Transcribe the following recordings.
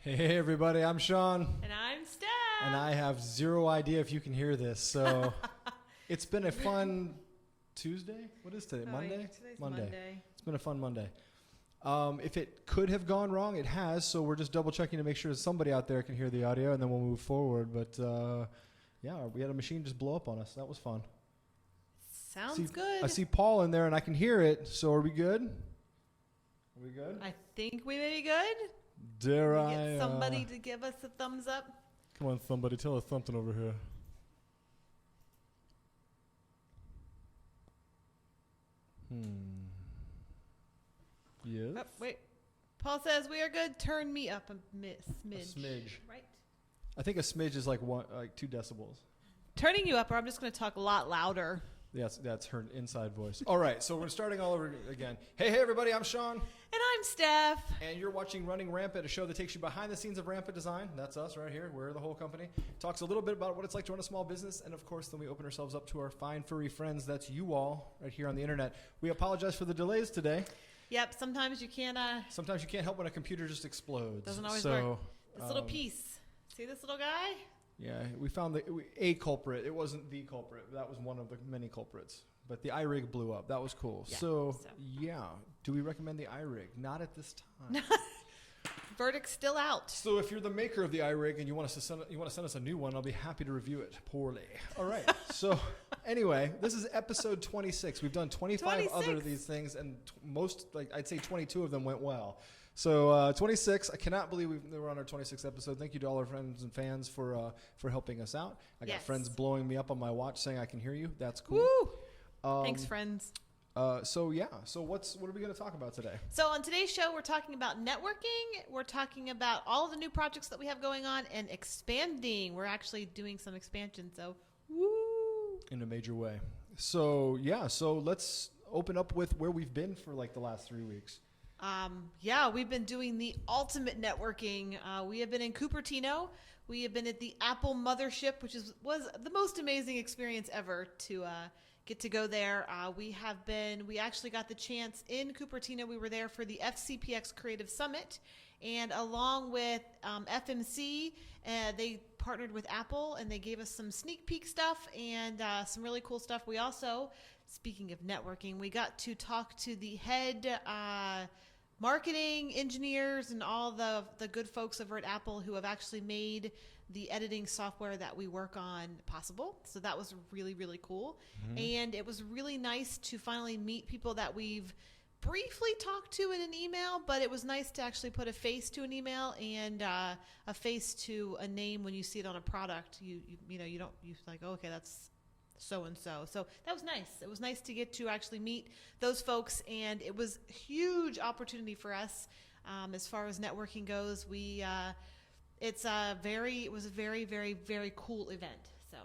Hey everybody, I'm Sean. And I'm Steph. And I have zero idea if you can hear this. So it's been a fun Tuesday. What is today? Monday? Today's Monday. It's been a fun Monday. If it could have gone wrong, it has. So we're just double checking to make sure somebody out there can hear the audio, and then we'll move forward. But yeah, we had a machine just blow up on us. That was fun. Sounds good. I see Paul in there, and I can hear it. So are we good? Are we good? I think we may be good. Dare Can we I? get somebody to give us a thumbs up? Come on, somebody, tell us something over here. Yes. Oh, wait. Paul says we are good. Turn me up a smidge. A smidge. Right? I think a smidge is like 2 decibels. Turning you up, or I'm just going to talk a lot louder. Yes, that's her inside voice. All right, so we're starting all over again. Hey, everybody, I'm Sean. And I'm Steph. And you're watching Running Rampant, a show that takes you behind the scenes of Rampant Design. That's us right here. We're the whole company. Talks a little bit about what it's like to run a small business. And, of course, then we open ourselves up to our fine, furry friends. That's you all right here on the internet. We apologize for the delays today. Yep, sometimes you can't... Sometimes you can't help when a computer just explodes. Doesn't always work. This little piece. See this little guy? Yeah, we found a culprit. It wasn't the culprit. That was one of the many culprits. But the iRig blew up. That was cool. Yeah, so, yeah. Do we recommend the iRig? Not at this time. Verdict's still out. So if you're the maker of the iRig and you want to send us a new one, I'll be happy to review it poorly. All right. So anyway, this is episode 26. We've done 25 other of these things, and most, like I'd say 22 of them went well. So 26, I cannot believe we're on our 26th episode. Thank you to all our friends and fans for helping us out. I got friends blowing me up on my watch saying I can hear you. That's cool. Woo! Thanks, friends. So what are we going to talk about today? So on today's show, we're talking about networking. We're talking about all of the new projects that we have going on and expanding. We're actually doing some expansion. So, woo! In a major way. So so let's open up with where we've been for like the last 3 weeks. We've been doing the ultimate networking. We have been in Cupertino. We have been at the Apple Mothership, which was the most amazing experience ever to get to go there. We actually got the chance in Cupertino. We were there for the FCPX Creative Summit, and along with FMC, they partnered with Apple, and they gave us some sneak peek stuff and some really cool stuff. We also, speaking of networking, we got to talk to the head marketing engineers and all the good folks over at Apple who have actually made the editing software that we work on possible. So that was really, really cool. Mm-hmm. And it was really nice to finally meet people that we've briefly talked to in an email, but it was nice to actually put a face to an email and a face to a name when you see it on a product. You like, oh, okay, that's so-and-so. So that was nice. It was nice to get to actually meet those folks, and it was a huge opportunity for us as far as networking goes. It was a very, very, very cool event. So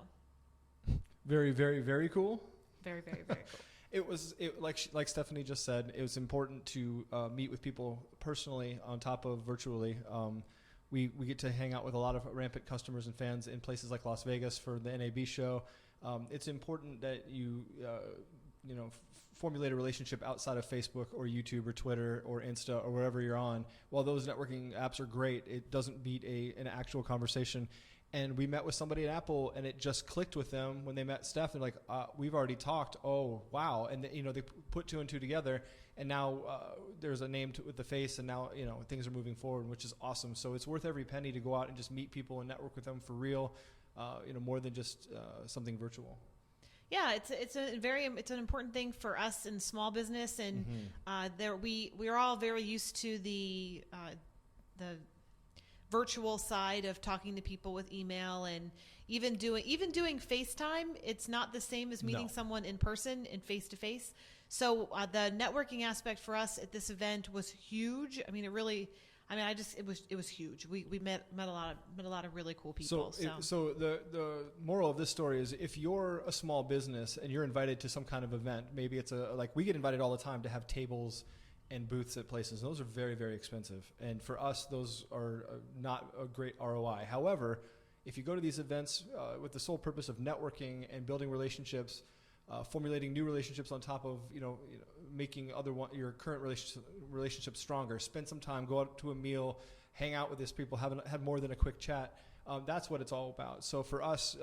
very, very, very cool. Very, very, very cool. Like Stefanie just said, it was important to meet with people personally on top of virtually. We get to hang out with a lot of Rampant customers and fans in places like Las Vegas for the NAB show. It's important that you formulate a relationship outside of Facebook or YouTube or Twitter or Insta or wherever you're on. While those networking apps are great, it doesn't beat an actual conversation. And we met with somebody at Apple, and it just clicked with them when they met Steph. They're like, we've already talked. Oh, wow. And they put 2 and 2 together, and now there's a name with the face, and now things are moving forward, which is awesome. So it's worth every penny to go out and just meet people and network with them for real, more than just something virtual. Yeah, it's an important thing for us in small business, and we're all very used to the virtual side of talking to people with email, and even doing FaceTime. It's not the same as meeting someone in person and face to face. So the networking aspect for us at this event was huge. I mean, it was huge. We met a lot of really cool people. So the moral of this story is, if you're a small business and you're invited to some kind of event, maybe it's we get invited all the time to have tables and booths at places. Those are very, very expensive. And for us, those are not a great ROI. However, if you go to these events with the sole purpose of networking and building relationships, formulating new relationships on top of making your current relationships stronger. Spend some time, go out to a meal, hang out with these people, have more than a quick chat. That's what it's all about. So for us,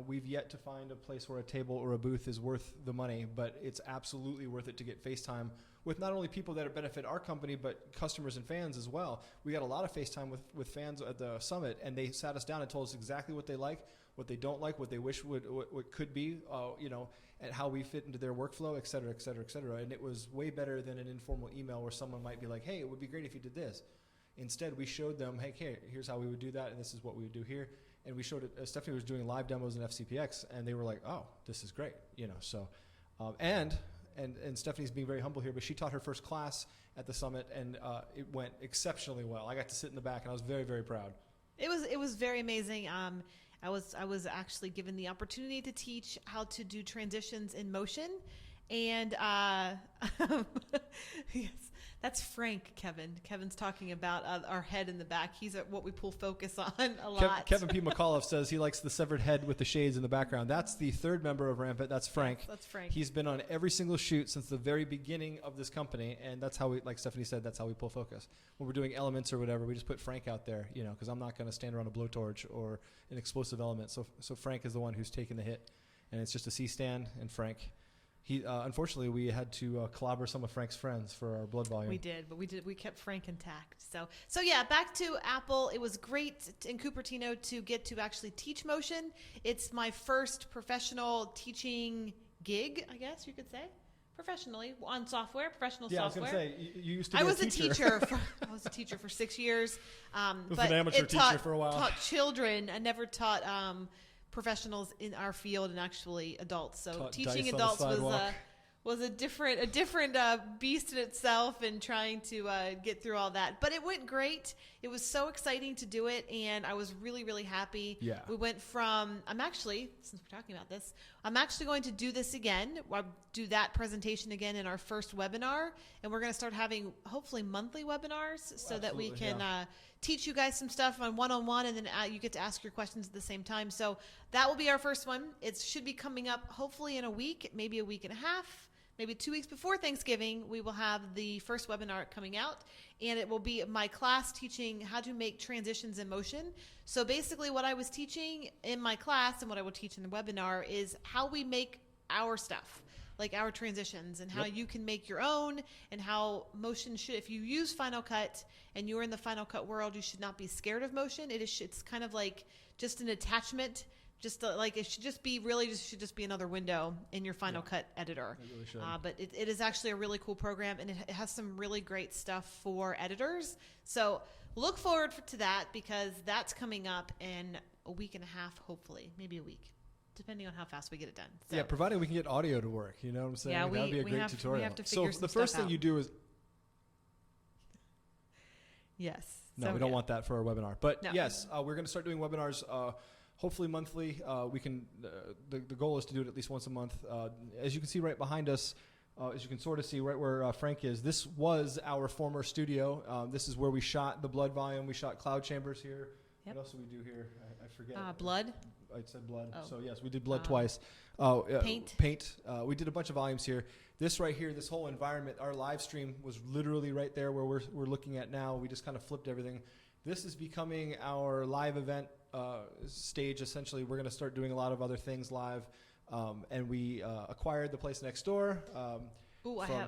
we've yet to find a place where a table or a booth is worth the money, but it's absolutely worth it to get FaceTime with not only people that benefit our company, but customers and fans as well. We got a lot of FaceTime with fans at the summit, and they sat us down and told us exactly what they like, what they don't like, what they wish what could be, and how we fit into their workflow, et cetera, et cetera, et cetera. And it was way better than an informal email where someone might be like, hey, it would be great if you did this. Instead, we showed them, hey, here's how we would do that, and this is what we would do here. And we showed it. Stefanie was doing live demos in FCPX, and they were like, oh, this is great. So, and Stephanie's being very humble here, but she taught her first class at the summit, and it went exceptionally well. I got to sit in the back, and I was very, very proud. It was very amazing. I was actually given the opportunity to teach how to do transitions in motion, and yes, that's Frank. Kevin's talking about our head in the back. He's what we pull focus on a lot. Kevin P. McAuliffe says he likes the severed head with the shades in the background. That's the third member of Rampant. That's Frank. Yes, that's Frank. He's been on every single shoot since the very beginning of this company, and that's how we, like Stefanie said, that's how we pull focus. When we're doing elements or whatever, we just put Frank out there, because I'm not going to stand around a blowtorch or an explosive element. So Frank is the one who's taking the hit, and it's just a C-stand and Frank. He unfortunately, we had to clobber some of Frank's friends for our blood volume. We did, but we kept Frank intact. So yeah, back to Apple. It was great in Cupertino to get to actually teach motion. It's my first professional teaching gig, I guess you could say, professionally on software, professional software. Yeah, I was going to say, you used to be I was a teacher. I was a teacher for 6 years. Was an amateur teacher for a while. Taught children. I never taught professionals in our field and actually adults. So teaching adults was a different beast in itself, and trying to get through all that. But it went great. It was so exciting to do it, and I was really, really happy. Yeah. We went from, since we're talking about this, I'm actually going to do this again. I'll do that presentation again in our first webinar, and we're going to start having hopefully monthly webinars so that we can teach you guys some stuff on one-on-one, and then you get to ask your questions at the same time. So that will be our first one. It should be coming up hopefully in a week, maybe a week and a half, maybe 2 weeks before Thanksgiving. We will have the first webinar coming out, and it will be my class teaching how to make transitions in motion. So basically what I was teaching in my class and what I will teach in the webinar is how we make our stuff, like our transitions, and how you can make your own, and how motion should, if you use Final Cut and you're in the Final Cut world, you should not be scared of motion. It's kind of like just an attachment, it should just be another window in your Final Cut editor. It really should. But it is actually a really cool program, and it has some really great stuff for editors. So look forward to that, because that's coming up in a week and a half, hopefully, maybe a week, depending on how fast we get it done. So, yeah, provided we can get audio to work. You know what I'm saying? Yeah, that would be a great tutorial. We have to figure so the first thing you do is... Yes. No, we don't want that for our webinar. But no. Yes, we're going to start doing webinars hopefully monthly. We can. The goal is to do it at least once a month. As you can see right behind us, as you can sort of see right where Frank is, this was our former studio. This is where we shot the blood volume. We shot Cloud Chambers here. Yep. What else do we do here? I forget. Blood. I said blood. Oh. So yes, we did blood twice. Paint. We did a bunch of volumes here. This right here, this whole environment, our live stream was literally right there where we're looking at now. We just kind of flipped everything. This is becoming our live event stage. Essentially, we're going to start doing a lot of other things live, and we acquired the place next door. I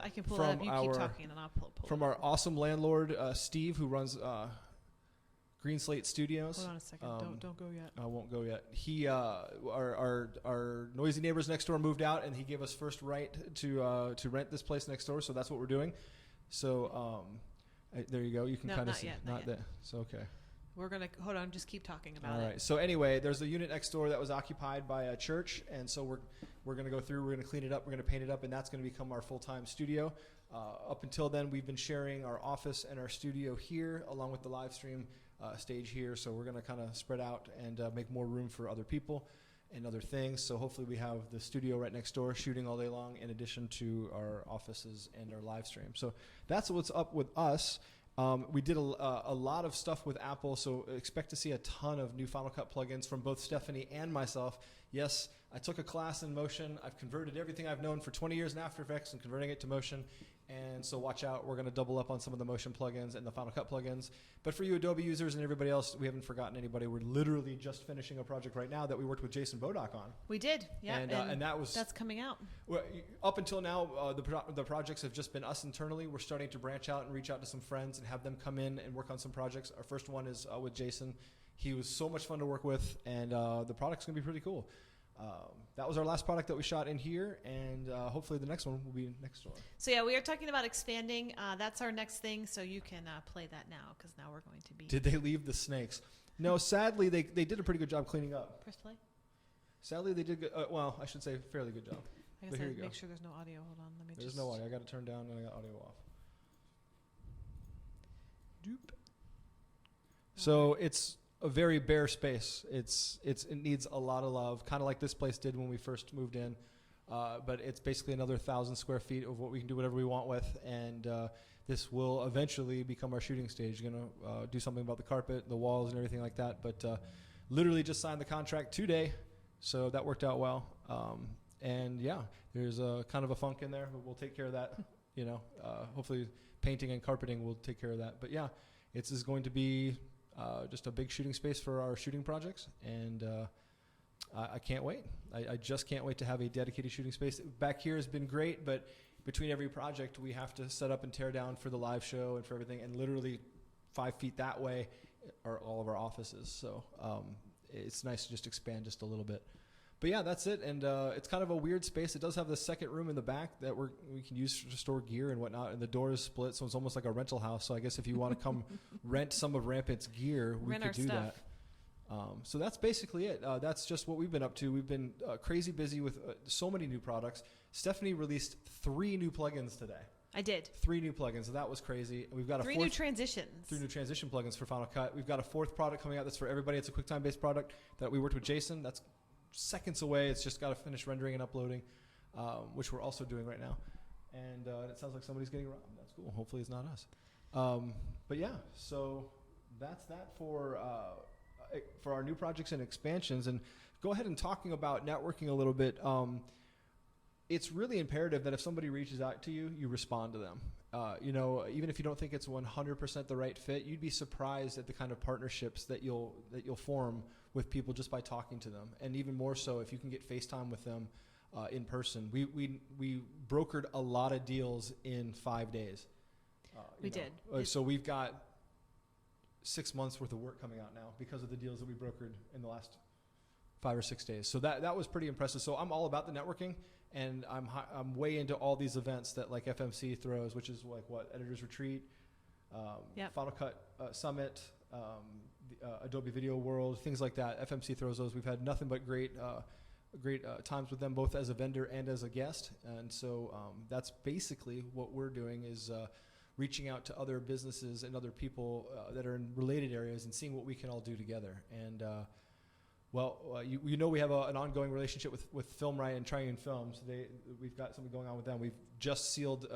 can pull that up. You keep talking, and I'll pull from it our awesome landlord, Steve, who runs Green Slate Studios. Hold on a second. Don't go yet. I won't go yet. He, our noisy neighbors next door moved out, and he gave us first right to rent this place next door. So that's what we're doing. So there you go. You can kind of see. Yet, not that. So okay. We're gonna hold on. Just keep talking about it. All right. So anyway, there's a unit next door that was occupied by a church, and so we're gonna go through. We're gonna clean it up. We're gonna paint it up, and that's gonna become our full-time studio. Up until then, we've been sharing our office and our studio here, along with the live stream stage here. So we're gonna kind of spread out and make more room for other people and other things. So hopefully we have the studio right next door shooting all day long, in addition to our offices and our live stream. So that's what's up with us. We did a lot of stuff with Apple, so expect to see a ton of new Final Cut plugins from both Stefanie and myself Yes, I took a class in Motion. I've converted everything I've known for 20 years in After Effects and converting it to Motion. And so watch out, we're going to double up on some of the Motion plugins and the Final Cut plugins. But for you Adobe users and everybody else, we haven't forgotten anybody. We're literally just finishing a project right now that we worked with Jason Bodock on. We did, yeah. And that's coming out. Well, up until now, the projects have just been us internally. We're starting to branch out and reach out to some friends and have them come in and work on some projects. Our first one is with Jason. He was so much fun to work with, and the product's going to be pretty cool. That was our last product that we shot in here, and hopefully the next one will be next door. So yeah, we are talking about expanding. That's our next thing, so you can play that now, because now we're going to be... Did they leave the snakes? No, sadly, they did a pretty good job cleaning up. Press play? Sadly, they did, well, I should say fairly good job. I guess But here I you go. make sure there's no audio. Hold on, let me There's no audio. I got it turned down, and I got audio off. Doop. So it's a very bare space. It needs a lot of love, kind of like this place did when we first moved in. But it's basically another 1,000 square feet of what we can do whatever we want with, and this will eventually become our shooting stage. We're gonna do something about the carpet, the walls, and everything like that. But literally just signed the contract today, so that worked out well. And yeah, there's a kind of a funk in there, but we'll take care of that. Hopefully painting and carpeting will take care of that. But yeah, it's is going to be just a big shooting space for our shooting projects, and I can't wait. I just can't wait to have a dedicated shooting space. Back here has been great, but between every project, we have to set up and tear down for the live show and for everything, and literally 5 feet that way are all of our offices. So it's nice to just expand just a little bit. But yeah, that's it, and it's kind of a weird space. It does have the second room in the back that we can use to store gear and whatnot, and the door is split, so it's almost like a rental house. So I guess if you want to come rent some of Rampant's gear, we could do that. So that's basically it. That's just what we've been up to. We've been crazy busy with so many new products. Stefanie released 3 new plugins today. I did. 3 new plugins, so that was crazy. We've got 3 new transitions. 3 new transition plugins for Final Cut. We've got a 4th product coming out that's for everybody. It's a QuickTime-based product that we worked with Jason. That's seconds away. It's just got to finish rendering and uploading, which we're also doing right now. And it sounds like somebody's getting robbed. That's cool. Hopefully it's not us. But yeah, so that's that for our new projects and expansions. And go ahead and talking about networking a little bit. It's really imperative that if somebody reaches out to you, you respond to them. Even if you don't think it's 100% the right fit, you'd be surprised at the kind of partnerships that you'll form with people just by talking to them, and even more so if you can get FaceTime with them in person. We brokered a lot of deals in 5 days. We did. So we've got 6 months worth of work coming out now because of the deals that we brokered in the last 5 or 6 days. So that was pretty impressive. So I'm all about the networking, and I'm way into all these events that like FMC throws, which is like what, Editors Retreat, Final Cut Summit, Adobe Video World, things like that. FMC throws those. We've had nothing but great times with them, both as a vendor and as a guest. And so that's basically what we're doing is reaching out to other businesses and other people that are in related areas and seeing what we can all do together. And you know we have an ongoing relationship with Film Riot and Triune Films. We've got something going on with them. We've just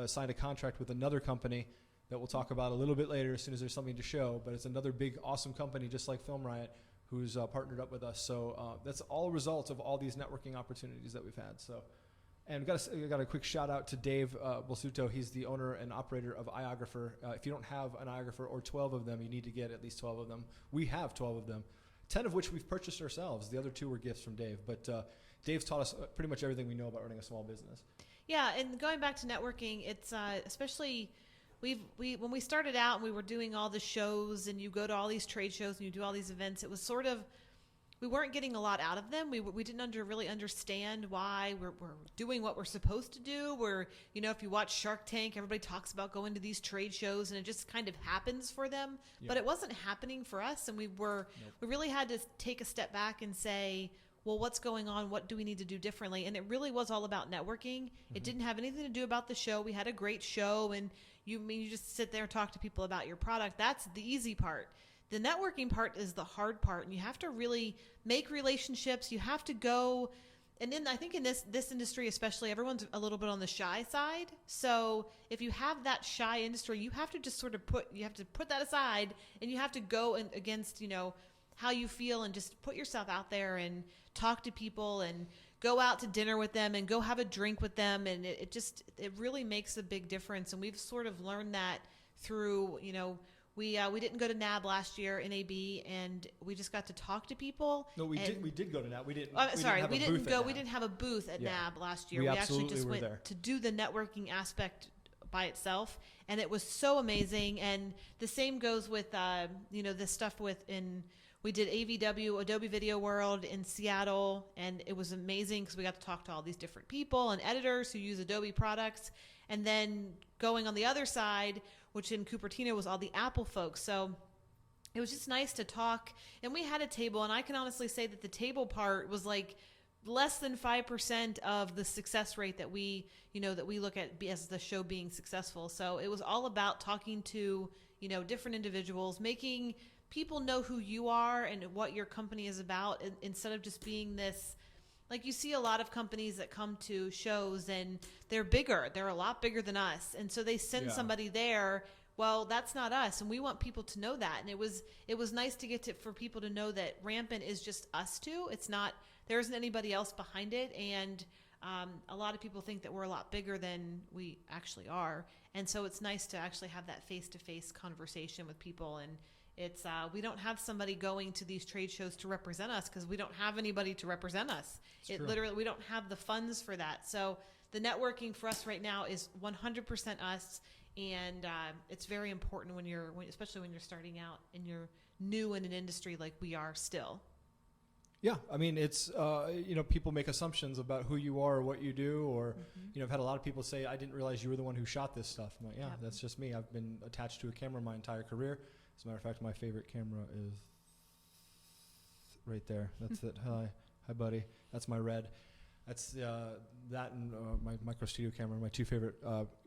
signed a contract with another company that we'll talk about a little bit later as soon as there's something to show. But it's another big, awesome company just like Film Riot who's partnered up with us. So that's all a result of all these networking opportunities that we've had. So, and we got a quick shout out to Dave Bolsuto. He's the owner and operator of iOgrapher. If you don't have an iOgrapher or 12 of them, you need to get at least 12 of them. We have 12 of them, 10 of which we've purchased ourselves. The other 2 were gifts from Dave. But Dave's taught us pretty much everything we know about running a small business. Yeah, and going back to networking, it's especially... when we started out and we were doing all the shows and you go to all these trade shows and you do all these events, it was sort of, we weren't getting a lot out of them. We didn't really understand why we're doing what we're supposed to do. If you watch Shark Tank, everybody talks about going to these trade shows and it just kind of happens for them. Yep. But it wasn't happening for us, and we really had to take a step back and say, well, what's going on? What do we need to do differently? And it really was all about networking. Mm-hmm. It didn't have anything to do about the show. We had a great show, and you just sit there and talk to people about your product. That's the easy part. The networking part is the hard part, and you have to really make relationships. You have to go, and then I think in this industry especially, everyone's a little bit on the shy side. So if you have that shy industry, you have to just sort of put that aside, and you have to go against how you feel and just put yourself out there and talk to people and go out to dinner with them and go have a drink with them. And it really makes a big difference. And we've sort of learned that through, we didn't go to NAB last year, NAB, and we just got to talk to people. No, we did go to NAB. We didn't have a booth at NAB last year. We actually just went there to do the networking aspect by itself, and it was so amazing. And the same goes with this stuff we did AVW, Adobe Video World in Seattle, and it was amazing because we got to talk to all these different people and editors who use Adobe products. And then going on the other side, which in Cupertino was all the Apple folks. So it was just nice to talk. And we had a table, and I can honestly say that the table part was like less than 5% of the success rate that we look at as the show being successful. So it was all about talking to, different individuals, making people know who you are and what your company is about, instead of just being this, like you see a lot of companies that come to shows and they're a lot bigger than us. And so they send somebody there. Well, that's not us. And we want people to know that. And it was nice to for people to know that Rampant is just us two. There isn't anybody else behind it. And a lot of people think that we're a lot bigger than we actually are. And so it's nice to actually have that face-to-face conversation with people. And it's we don't have somebody going to these trade shows to represent us because we don't have anybody to represent us. Literally, we don't have the funds for that. So the networking for us right now is 100% us, and it's very important especially when you're starting out and you're new in an industry like we are still. Yeah, I mean, it's, people make assumptions about who you are or what you do, or, I've had a lot of people say, I didn't realize you were the one who shot this stuff. I'm like, yeah, That's just me. I've been attached to a camera my entire career. As a matter of fact, my favorite camera is right there. That's it. Hi, buddy. That's my Red. That's that and my Micro Studio camera, my two favorite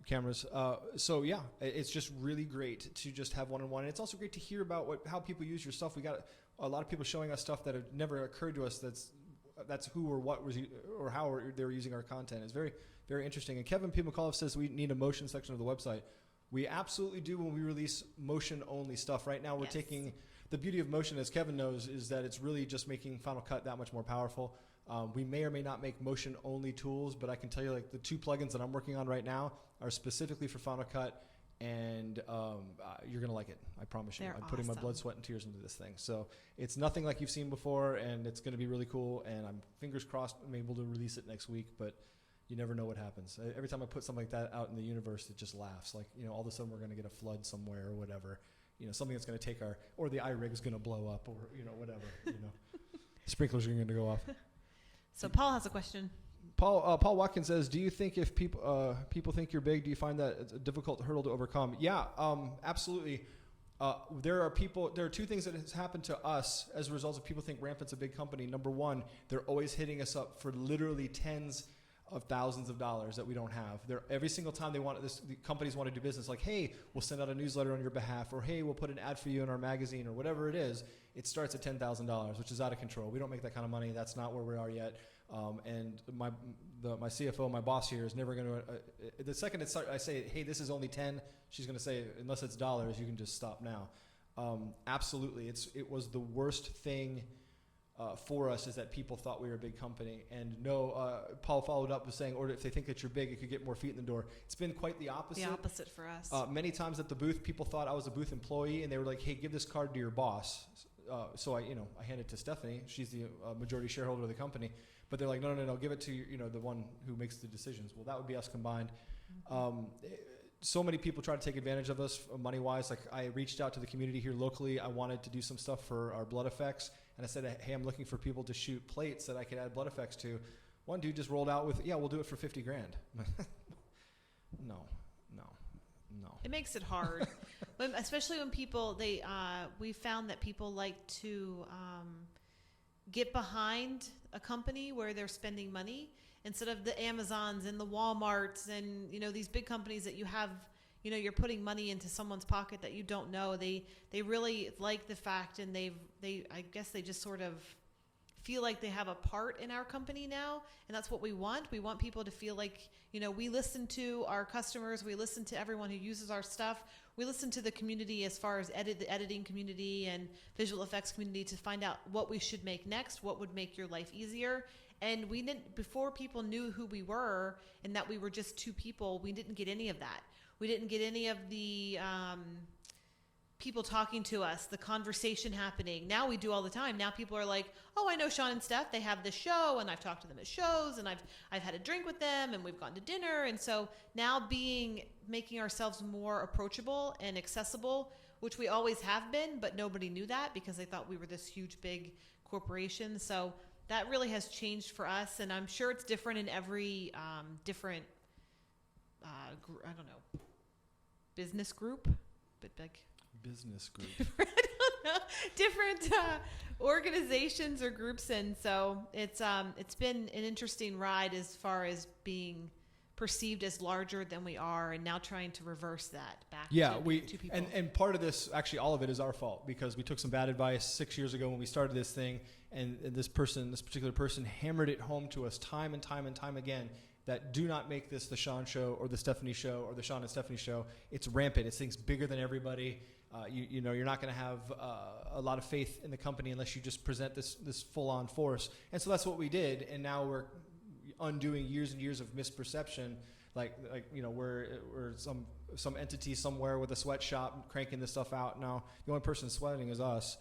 cameras. So yeah, it's just really great to just have one-on-one. And it's also great to hear about how people use your stuff. We got a lot of people showing us stuff that had never occurred to us. That's who or what was or how they were using our content. It's very, very interesting. And Kevin P. McAuliffe says we need a motion section of the website. We absolutely do when we release motion-only stuff. Right now we're taking – the beauty of motion, as Kevin knows, is that it's really just making Final Cut that much more powerful. We may or may not make motion-only tools, but I can tell you like the two plugins that I'm working on right now are specifically for Final Cut, and you're going to like it. I promise you. I'm putting my blood, sweat, and tears into this thing. So it's nothing like you've seen before, and it's going to be really cool, and I'm fingers crossed I'm able to release it next week, but – you never know what happens. Every time I put something like that out in the universe, it just laughs. Like, all of a sudden we're going to get a flood somewhere or whatever. Something that's going to take or the iRig is going to blow up or, whatever. Sprinklers are going to go off. So Paul has a question. Paul Watkins says, do you think if people think you're big, do you find that it's a difficult hurdle to overcome? Yeah, absolutely. There are two things that has happened to us as a result of people think Rampant's a big company. Number one, they're always hitting us up for literally tens of thousands of dollars that we don't have. Every single time the companies want to do business, like, hey, we'll send out a newsletter on your behalf, or hey, we'll put an ad for you in our magazine, or whatever it is. It starts at $10,000, which is out of control. We don't make that kind of money. That's not where we are yet. And my CFO, my boss here, is never going to. The second I say, hey, this is only 10, she's going to say, unless it's dollars, you can just stop now. Absolutely, it was the worst thing. For us is that people thought we were a big company. And Paul followed up with saying, or if they think that you're big, it could get more feet in the door. It's been quite the opposite. The opposite for us. Many times at the booth, people thought I was a booth employee, and they were like, hey, give this card to your boss. So I hand it to Stefanie. She's the majority shareholder of the company. But they're like, no, give it to the one who makes the decisions. Well, that would be us combined. So many people try to take advantage of us money-wise. Like, I reached out to the community here locally. I wanted to do some stuff for our blood effects. And I said, hey, I'm looking for people to shoot plates that I could add blood effects to. One dude just rolled out with, we'll do it for $50,000. No. It makes it hard, especially when people, we found that people like to get behind a company where they're spending money instead of the Amazons and the Walmarts and, these big companies that you have, you're putting money into someone's pocket that you don't know. They really like the fact, and I guess they just sort of feel like they have a part in our company now, and that's what we want. We want people to feel like, we listen to our customers, we listen to everyone who uses our stuff, we listen to the community as far as the editing community and visual effects community to find out what we should make next, what would make your life easier. And we didn't, before people knew who we were and that we were just two people, we didn't get any of that. We didn't get any of the people talking to us, the conversation happening. Now we do all the time. Now people are like, oh, I know Sean and Steph. They have this show, and I've talked to them at shows, and I've had a drink with them, and we've gone to dinner. And so now making ourselves more approachable and accessible, which we always have been, but nobody knew that because they thought we were this huge, big corporation. So that really has changed for us, and I'm sure it's different in every different, business group, but like business group. I don't know, different organizations or groups, and so it's been an interesting ride as far as being perceived as larger than we are, and now trying to reverse that back. To people. And part of this, actually, all of it is our fault because we took some bad advice 6 years ago when we started this thing, and this particular person, hammered it home to us time and time and time again. That do not make this the Sean show or the Stefanie show or the Sean and Stefanie show. It's rampant. It's things bigger than everybody. You're not going to have a lot of faith in the company unless you just present this full-on force. And so that's what we did. And now we're undoing years and years of misperception. We're some entity somewhere with a sweatshop cranking this stuff out. Now the only person sweating is us.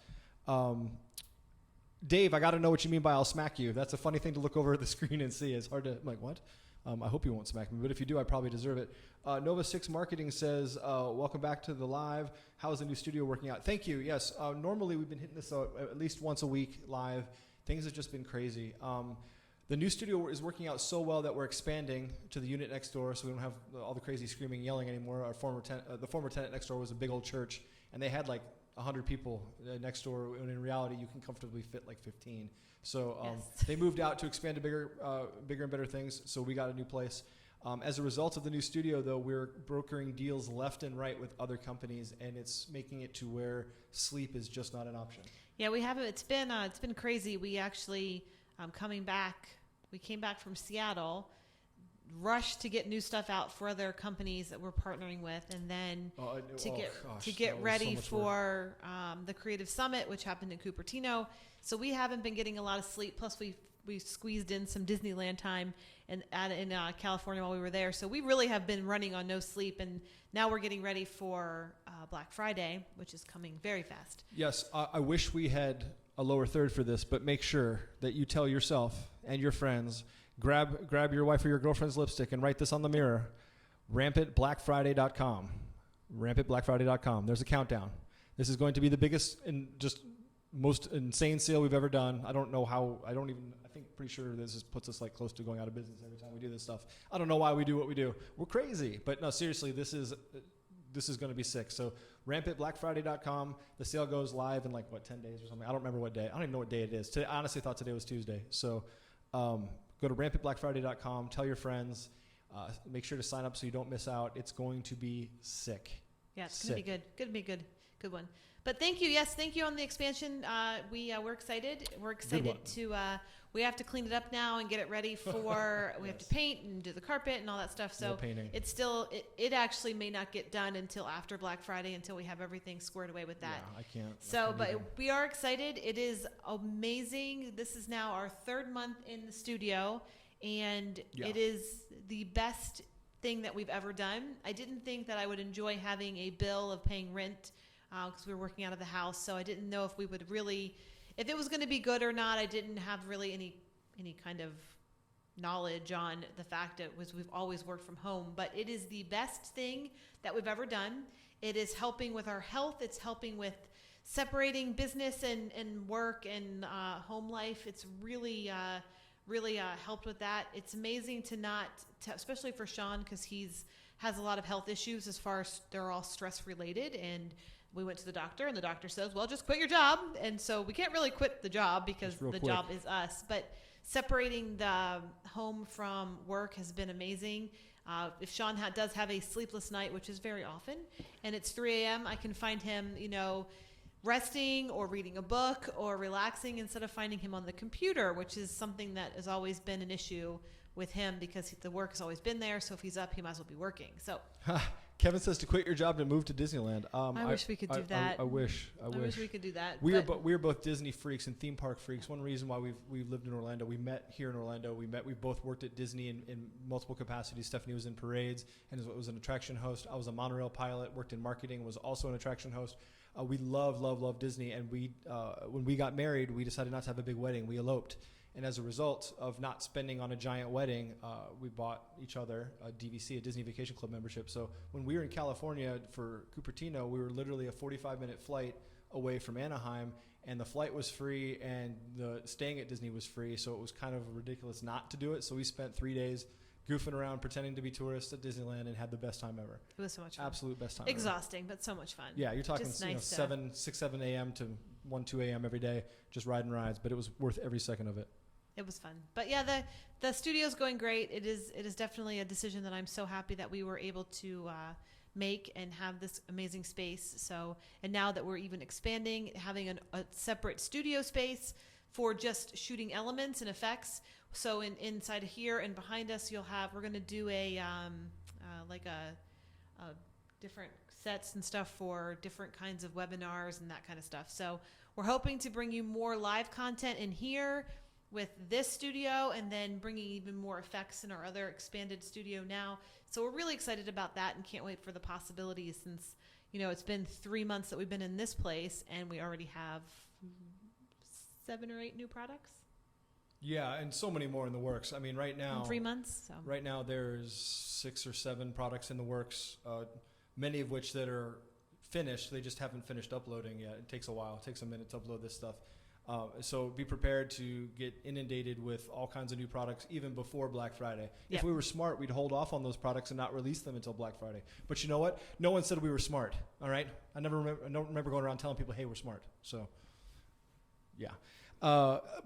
Dave, I got to know what you mean by I'll smack you. That's a funny thing to look over at the screen and see. It's hard to, I'm like, what? I hope you won't smack me, but if you do, I probably deserve it. Nova 6 Marketing says, welcome back to the live. How is the new studio working out? Thank you. Yes, normally we've been hitting this at least once a week live. Things have just been crazy. The new studio is working out so well that we're expanding to the unit next door, so we don't have all the crazy screaming, yelling anymore. The former tenant next door was a big old church, and they had like 100 people next door, and in reality, you can comfortably fit like 15. So Yes. They moved out to expand to bigger and better things, so we got a new place. As a result of the new studio, though, we're brokering deals left and right with other companies, and it's making it to where sleep is just not an option. Yeah, we have. It's been crazy. We actually we came back from Seattle, rushed to get new stuff out for other companies that we're partnering with, and then to get ready for the Creative Summit, which happened in Cupertino. So we haven't been getting a lot of sleep. Plus, we squeezed in some Disneyland time in California while we were there. So we really have been running on no sleep, and now we're getting ready for Black Friday, which is coming very fast. Yes, I wish we had a lower third for this, but make sure that you tell yourself and your friends, grab your wife or your girlfriend's lipstick and write this on the mirror, rampantblackfriday.com. Rampantblackfriday.com. There's a countdown. This is going to be the biggest and just most insane sale we've ever done. I don't know how, pretty sure this puts us like close to going out of business every time we do this stuff. I don't know why we do what we do. We're crazy. But no, seriously, this is going to be sick. So rampantblackfriday.com. The sale goes live in 10 days or something. I don't remember what day. I don't even know what day it is. I honestly thought today was Tuesday. So go to rampantblackfriday.com. Tell your friends. Make sure to sign up so you don't miss out. It's going to be sick. Yeah, it's going to be good. Going to be good. Good one. But thank you. Yes, thank you on the expansion. We're excited. We're excited to. We have to clean it up now and get it ready for. We have to paint and do the carpet and all that stuff. So it's still. It actually may not get done until after Black Friday until we have everything squared away with that. Yeah, I can't. So, but we are excited. It is amazing. This is now our third month in the studio, and it is the best thing that we've ever done. I didn't think that I would enjoy having a bill of paying rent. Because we were working out of the house, so I didn't know if we would really, if it was going to be good or not. I didn't have really any kind of knowledge on the fact that we've always worked from home, but it is the best thing that we've ever done. It is helping with our health. It's helping with separating business and work and home life. It's really helped with that. It's amazing especially for Sean, because has a lot of health issues as far as they're all stress related, and we went to the doctor, and the doctor says, well, just quit your job. And so we can't really quit the job because the job is us. But separating the home from work has been amazing. If Sean does have a sleepless night, which is very often, and it's 3 a.m., I can find him, resting or reading a book or relaxing instead of finding him on the computer, which is something that has always been an issue with him because the work has always been there. So if he's up, he might as well be working. So Kevin says to quit your job to move to Disneyland. I wish we could do that. I wish we could do that. We are both Disney freaks and theme park freaks. One reason why we've lived in Orlando, we met here in Orlando. We both worked at Disney in multiple capacities. Stephanie was in parades and was an attraction host. I was a monorail pilot, worked in marketing, was also an attraction host. We love Disney, and when we got married, we decided not to have a big wedding. We eloped. And as a result of not spending on a giant wedding, we bought each other a DVC, a Disney Vacation Club membership. So when we were in California for Cupertino, we were literally a 45-minute flight away from Anaheim, and the flight was free, and the staying at Disney was free. So it was kind of ridiculous not to do it. So we spent 3 days goofing around, pretending to be tourists at Disneyland, and had the best time ever. It was so much fun. Absolute best time. Exhausting, but so much fun. Yeah, you're talking Just 6, 7 a.m. to 1, 2 a.m. every day, just riding rides. But it was worth every second of it. It was fun. But yeah, the studio's going great. It is definitely a decision that I'm so happy that we were able to make and have this amazing space. So, and now that we're even expanding, having a separate studio space for just shooting elements and effects. So inside here and behind us, we're going to do a different sets and stuff for different kinds of webinars and that kind of stuff. So we're hoping to bring you more live content in here with this studio, and then bringing even more effects in our other expanded studio now. So we're really excited about that and can't wait for the possibilities, since, it's been 3 months that we've been in this place and we already have 7 or 8 new products. Yeah, and so many more in the works. I mean, right now, in 3 months. So. Right now there's 6 or 7 products in the works, many of which that are finished. They just haven't finished uploading yet. It takes a while. It takes a minute to upload this stuff. So be prepared to get inundated with all kinds of new products even before Black Friday. Yep. If we were smart, we'd hold off on those products and not release them until Black Friday. But you know what? No one said we were smart. All right. I don't remember going around telling people, "Hey, we're smart." So, yeah.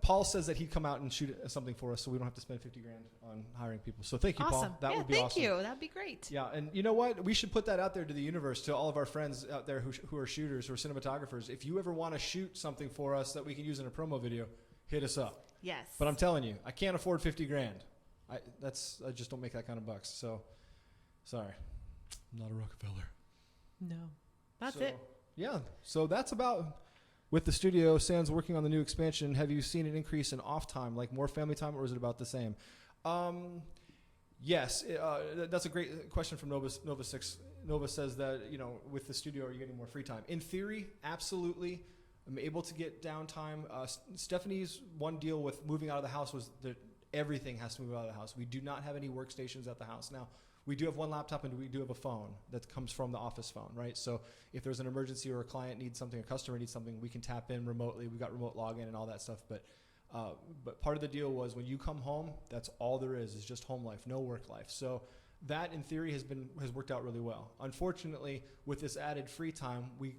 Paul says that he'd come out and shoot something for us, so we don't have to spend $50,000 on hiring people. So thank you, awesome. Paul. That would be thank awesome. you. That'd be great. Yeah, and you know what? We should put that out there to the universe, to all of our friends out there who are shooters, who are cinematographers. If you ever want to shoot something for us that we can use in a promo video, hit us up. Yes. But I'm telling you, I can't afford $50,000. I just don't make that kind of bucks. So, sorry, I'm not a Rockefeller. No, that's it. Yeah, so that's about. With the studio, Sans working on the new expansion, have you seen an increase in off time, like more family time, or is it about the same? Yes, that's a great question from Nova 6. Nova says that, with the studio, are you getting more free time? In theory, absolutely. I'm able to get downtime. Stephanie's one deal with moving out of the house was that everything has to move out of the house. We do not have any workstations at the house. Now, we do have one laptop and we do have a phone that comes from the office phone, right? So if there's an emergency or a client needs something, a customer needs something, we can tap in remotely. We've got remote login and all that stuff. But part of the deal was when you come home, that's all there is just home life, no work life. So that in theory has worked out really well. Unfortunately, with this added free time, we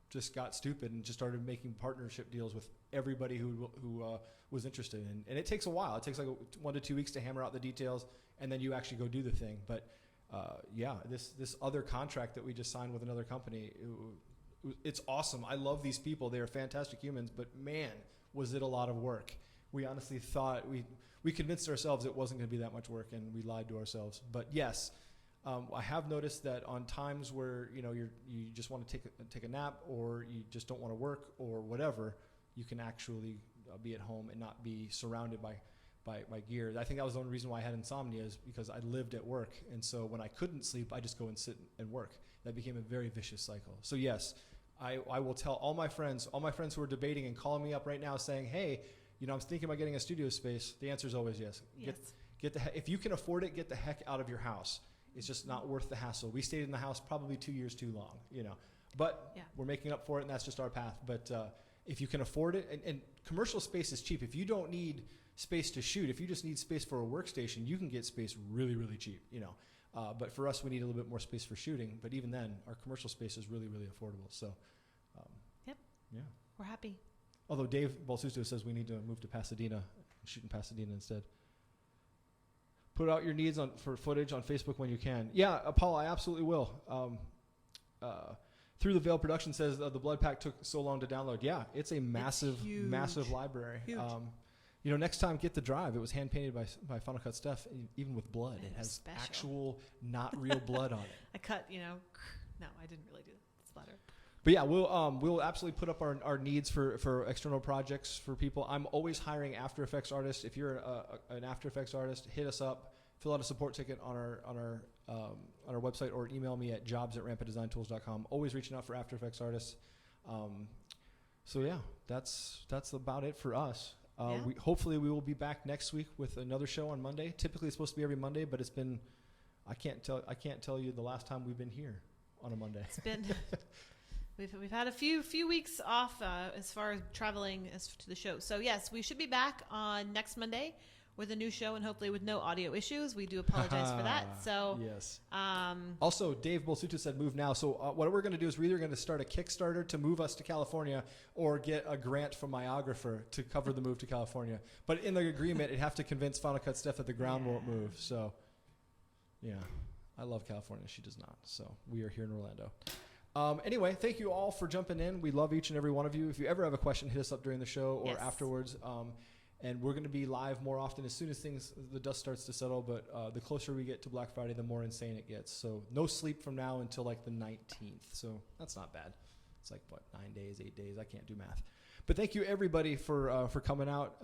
just got stupid and just started making partnership deals with everybody who was interested in. And it takes a while. It takes like 1 to 2 weeks to hammer out the details, and then you actually go do the thing. But this other contract that we just signed with another company, it's awesome. I love these people. They are fantastic humans, but man, was it a lot of work. We honestly thought, we convinced ourselves it wasn't going to be that much work, and we lied to ourselves. But yes, I have noticed that on times where you just want to take a nap, or you just don't want to work or whatever, you can actually be at home and not be surrounded by gear. I think that was the only reason why I had insomnia, is because I lived at work, and so when I couldn't sleep, I just go and sit and work. That became a very vicious cycle. So yes, I will tell all my friends who are debating and calling me up right now saying, "Hey, I'm thinking about getting a studio space." The answer is always yes. Yes. If you can afford it, get the heck out of your house. It's just not worth the hassle. We stayed in the house probably 2 years too long, but we're making up for it, and that's just our path. But if you can afford it, and commercial space is cheap. If you don't need space to shoot, if you just need space for a workstation, you can get space really, really cheap, but for us, we need a little bit more space for shooting. But even then, our commercial space is really, really affordable. So, yep. Yeah. We're happy. Although Dave Balsusto says we need to move to Pasadena and shoot in Pasadena instead. Put out your needs for footage on Facebook when you can. Yeah, Paul, I absolutely will. Through the Veil Production says the Blood Pack took so long to download. Yeah, it's a massive, massive library. Huge. Next time, get the drive. It was hand painted by Final Cut Steph, even with blood. And it has special. actual, not real blood on it. I cut, no, I didn't really do that. Splatter. But yeah, we'll absolutely put up our needs for external projects for people. I'm always hiring After Effects artists. If you're an After Effects artist, hit us up. Fill out a support ticket on our website, or email me at jobs@rampantdesigntools.com. Always reaching out for After Effects artists. So yeah, that's about it for us. Hopefully we will be back next week with another show on Monday. Typically it's supposed to be every Monday, but it's been I can't tell you the last time we've been here on a Monday. It's been we've had a few weeks off as far as traveling as to the show. So yes, we should be back on next Monday with a new show, and hopefully with no audio issues. We do apologize for that. So yes. Also, Dave Bolsuto said move now. So what we're going to do is we're either going to start a Kickstarter to move us to California, or get a grant from Myographer to cover the move to California. But in the agreement, it'd have to convince Final Cut Steph that the ground won't move. So yeah, I love California. She does not. So we are here in Orlando. Anyway, thank you all for jumping in. We love each and every one of you. If you ever have a question, hit us up during the show or afterwards. And we're going to be live more often as soon as the dust starts to settle. But the closer we get to Black Friday, the more insane it gets. So no sleep from now until like the 19th. So that's not bad. It's like, 9 days, 8 days? I can't do math. But thank you, everybody, for coming out.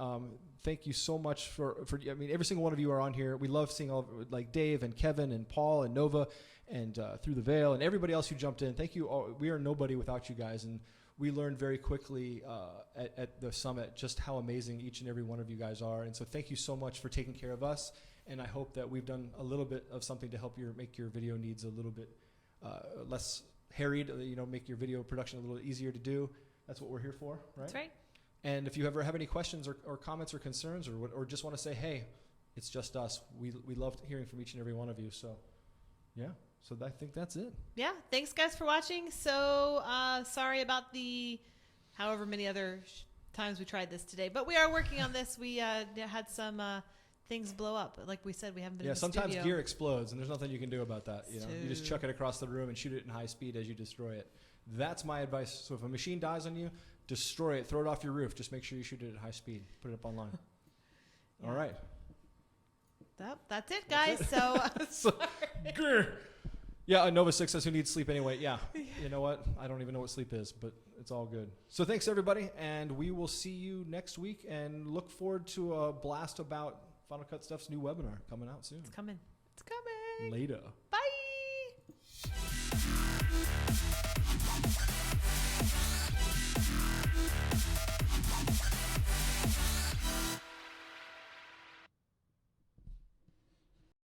Thank you so much for every single one of you are on here. We love seeing all like Dave and Kevin and Paul and Nova and Through the Veil and everybody else who jumped in. Thank you all. We are nobody without you guys. And we learned very quickly at the summit just how amazing each and every one of you guys are. And so thank you so much for taking care of us. And I hope that we've done a little bit of something to help make your video needs a little bit less harried, make your video production a little easier to do. That's what we're here for, right? That's right. And if you ever have any questions or comments or concerns or just want to say, hey, it's just us, we love hearing from each and every one of you. So, yeah. So I think that's it. Yeah. Thanks, guys, for watching. So sorry about the however many other times we tried this today. But we are working on this. We had some things blow up. Like we said, we haven't been in the sometimes studio. Gear explodes, and there's nothing you can do about that. You just chuck it across the room and shoot it in high speed as you destroy it. That's my advice. So if a machine dies on you, destroy it. Throw it off your roof. Just make sure you shoot it at high speed. Put it up online. All right. That's it, guys. So, yeah, Nova 6 says who needs sleep anyway. Yeah, you know what? I don't even know what sleep is, but it's all good. So thanks, everybody, and we will see you next week, and look forward to a blast about Final Cut Stuff's new webinar coming out soon. It's coming. Later. Bye.